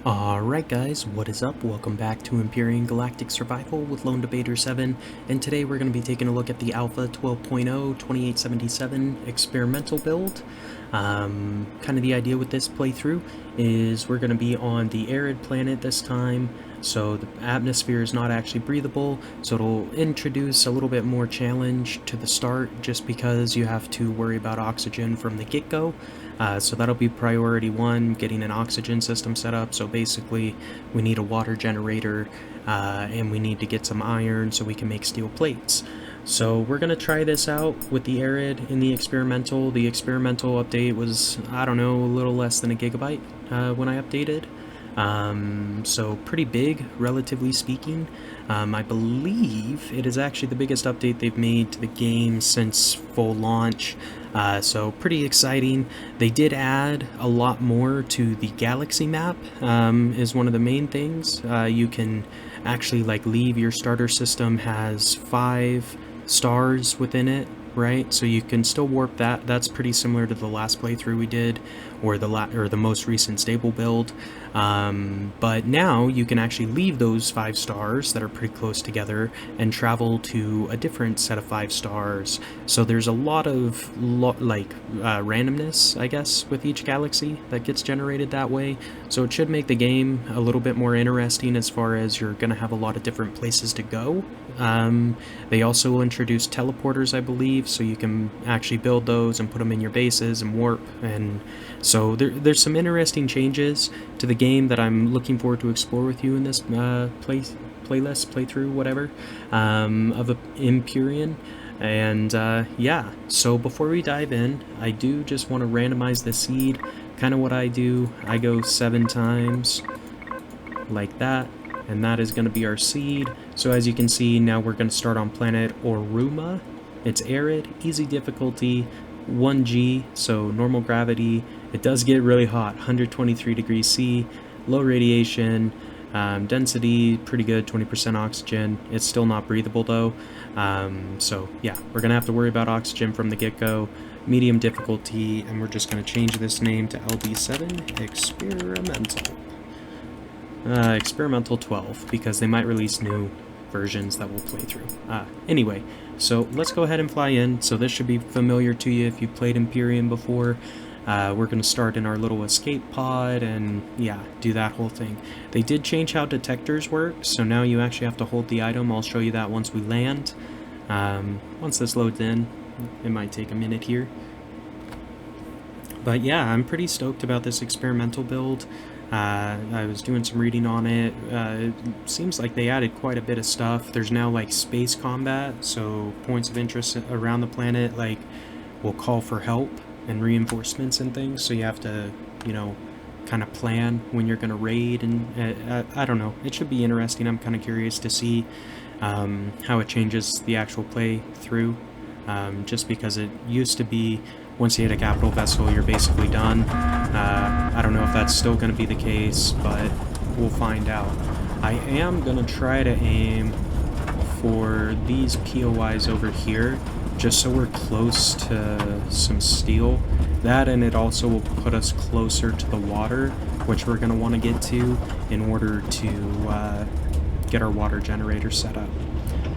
Alright guys, what is up? Welcome back to Empyrion Galactic Survival with Lone Debater 7, and today we're going to be taking a look at the Alpha 12.0 2877 experimental build. Kind of the idea with this playthrough is we're going to be on the Arid planet this time, so the atmosphere is not actually breathable, so it'll introduce a little bit more challenge to the start just because you have to worry about oxygen from the get-go. So that'll be priority one, getting an oxygen system set up. So basically we need a water generator and we need to get some iron so we can make steel plates. So we're going to try this out with the Arid in the experimental. The experimental update was, I don't know, a little less than a gigabyte when I updated. So pretty big, relatively speaking. I believe it is actually the biggest update they've made to the game since full launch. So pretty exciting. They did add a lot more to the galaxy map, is one of the main things. You can actually leave your starter system has 5 stars within it, right? So you can still warp that. That's pretty similar to the last playthrough we did, or the most recent stable build. But now you can actually leave those 5 stars that are pretty close together and travel to a different set of 5 stars. So there's a lot of randomness, I guess, with each galaxy that gets generated that way. So it should make the game a little bit more interesting as far as you're going to have a lot of different places to go. They also introduced teleporters, I believe, so you can actually build those and put them in your bases and warp. And so there's some interesting changes to the game that I'm looking forward to explore with you in this playthrough, whatever, of Empyrion. And yeah, so before we dive in, I do just want to randomize the seed. Kind of what I do, I go 7 times like that, and that is going to be our seed. So as you can see, now we're going to start on planet Oruma. It's Arid, easy difficulty, 1G, so normal gravity. It does get really hot, 123 degrees C, low radiation, density pretty good, 20% oxygen. It's still not breathable though. So yeah, we're gonna have to worry about oxygen from the get-go. Medium difficulty, and we're just gonna change this name to LB7 experimental. Experimental 12, because they might release new versions that we'll play through. Anyway, so let's go ahead and fly in. So this should be familiar to you if you played Empyrion before. We're going to start in our little escape pod and, yeah, do that whole thing. They did change how detectors work, so now you actually have to hold the item. I'll show you that once we land. Once this loads in, it might take a minute here. But yeah, I'm pretty stoked about this experimental build. I was doing some reading on it. It seems like they added quite a bit of stuff. There's now space combat, so points of interest around the planet will call for help and reinforcements and things, so you have to, kind of plan when you're going to raid, and I don't know. It should be interesting. I'm kind of curious to see how it changes the actual play through, just because it used to be once you hit a capital vessel, you're basically done. I don't know if that's still going to be the case, but we'll find out. I am going to try to aim for these POIs over here, just so we're close to some steel. That, and it also will put us closer to the water, which we're going to want to get to in order to get our water generator set up.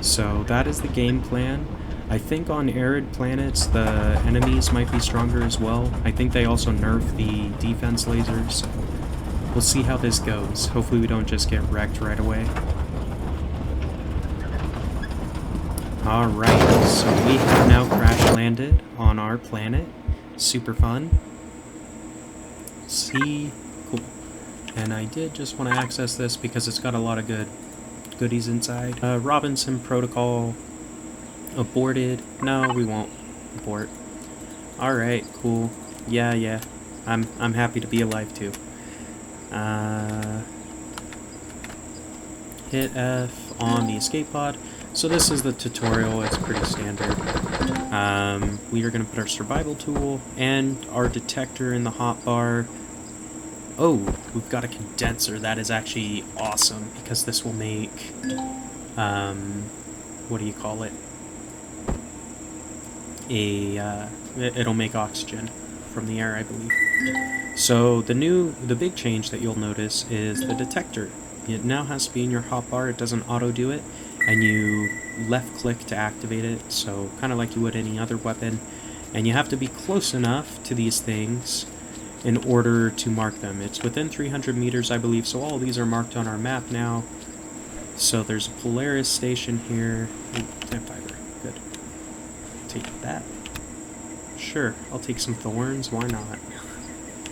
So that is the game plan. I think on Arid planets, the enemies might be stronger as well. I think they also nerf the defense lasers, so we'll see how this goes. Hopefully we don't just get wrecked right away. Alright, so we have now crash landed on our planet. Super fun. See, cool. And I did just want to access this because it's got a lot of good goodies inside. Robinson Protocol aborted. No, we won't abort. Alright, cool. Yeah. I'm happy to be alive too. Hit F on the escape pod. So this is the tutorial. It's pretty standard. We are going to put our survival tool and our detector in the hotbar. Oh, we've got a condenser. That is actually awesome, because this will make what do you call it? It'll make oxygen. from the air, I believe. So the big change that you'll notice is the detector. It now has to be in your hotbar. It doesn't auto do it, and you left click to activate it, so kind of like you would any other weapon. And you have to be close enough to these things in order to mark them. It's within 300 meters, I believe, so all of these are marked on our map now. So there's a Polaris station here. Ooh, plant fiber, good. Take that. Sure, I'll take some thorns, why not?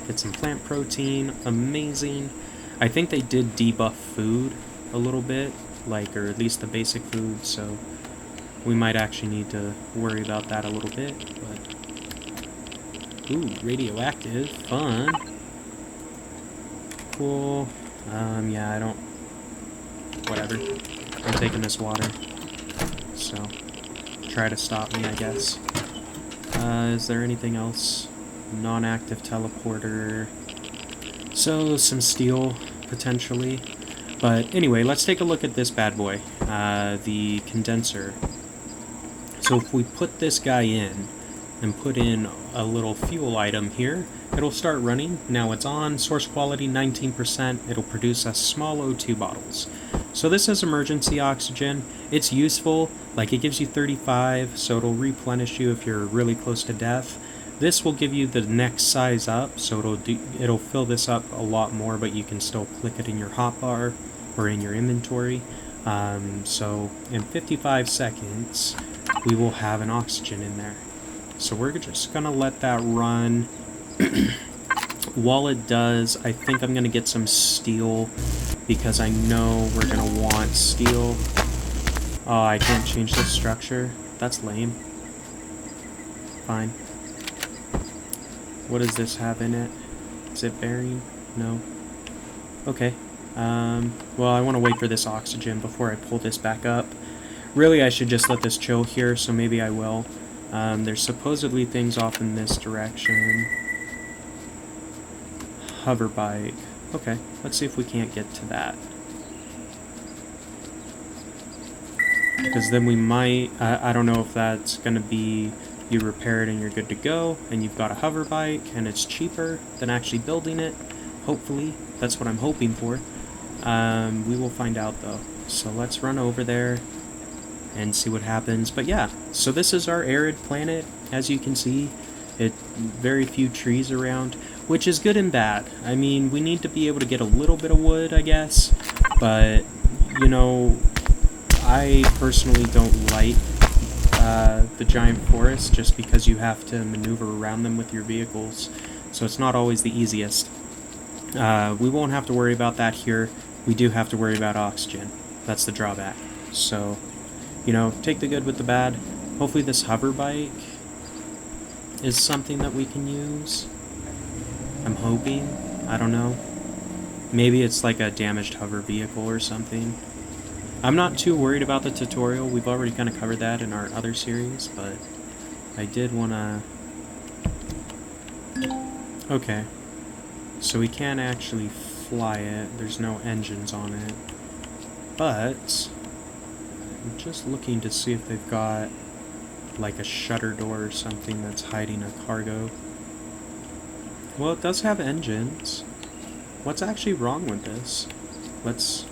Get some plant protein, amazing. I think they did debuff food a little bit, like, or at least the basic food, so we might actually need to worry about that a little bit, but... Ooh, radioactive, fun. Cool. Yeah, I don't... Whatever. I'm taking this water, so try to stop me, I guess. Is there anything else? Non-active teleporter. So, some steel, potentially. But anyway, let's take a look at this bad boy. The condenser. So if we put this guy in, and put in a little fuel item here, it'll start running. Now it's on, source quality 19%, it'll produce us small O2 bottles. So this is emergency oxygen. It's useful, like it gives you 35, so it'll replenish you if you're really close to death. This will give you the next size up, so it'll fill this up a lot more, but you can still click it in your hotbar or in your inventory. So in 55 seconds, we will have an oxygen in there. So we're just gonna let that run. While it does, I think I'm gonna get some steel because I know we're gonna want steel. Oh, I can't change the structure. That's lame. Fine. What does this have in it? Is it bearing? No. Okay. Well, I want to wait for this oxygen before I pull this back up. Really, I should just let this chill here, so maybe I will. There's supposedly things off in this direction. Hover bike. Okay, let's see if we can't get to that. Because then we might... I don't know if that's going to be... You repair it and you're good to go, and you've got a hover bike, and it's cheaper than actually building it. Hopefully. That's what I'm hoping for. We will find out, though. So let's run over there and see what happens. But yeah, so this is our arid planet. As you can see, very few trees around, which is good and bad. I mean, we need to be able to get a little bit of wood, I guess. But, you know, I personally don't like the giant forests just because you have to maneuver around them with your vehicles. So it's not always the easiest. We won't have to worry about that here. We do have to worry about oxygen. That's the drawback. So, you know, take the good with the bad. Hopefully this hover bike is something that we can use. I'm hoping. I don't know. Maybe it's like a damaged hover vehicle or something. I'm not too worried about the tutorial. We've already kind of covered that in our other series, but I did want to... Okay. So we can't actually fly it. There's no engines on it. But I'm just looking to see if they've got like a shutter door or something that's hiding a cargo. Well, it does have engines. What's actually wrong with this? Let's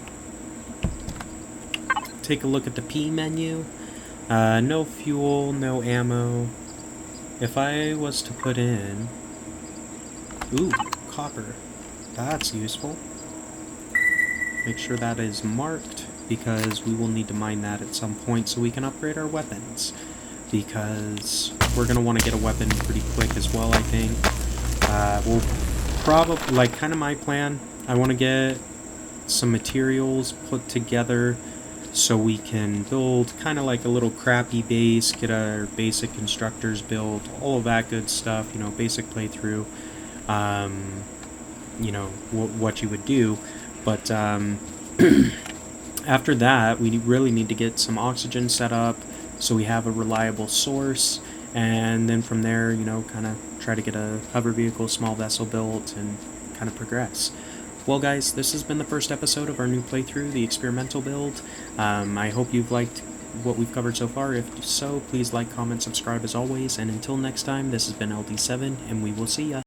take a look at the P menu. No fuel, no ammo. If I was to put in... Ooh, copper. That's useful. Make sure that is marked, because we will need to mine that at some point so we can upgrade our weapons. Because we're going to want to get a weapon pretty quick as well, I think. We'll probably, like, kind of my plan, I want to get some materials put together so we can build kind of like a little crappy base, get our basic constructors built, all of that good stuff, you know, basic playthrough, you know, what you would do. But after that, we really need to get some oxygen set up so we have a reliable source, and then from there, you know, kind of try to get a hover vehicle, small vessel built, and kind of progress. Well guys, this has been the first episode of our new playthrough, the experimental build. I hope you've liked what we've covered so far? If so, please like, comment, subscribe as always, and until next time, this has been LD7, and we will see ya.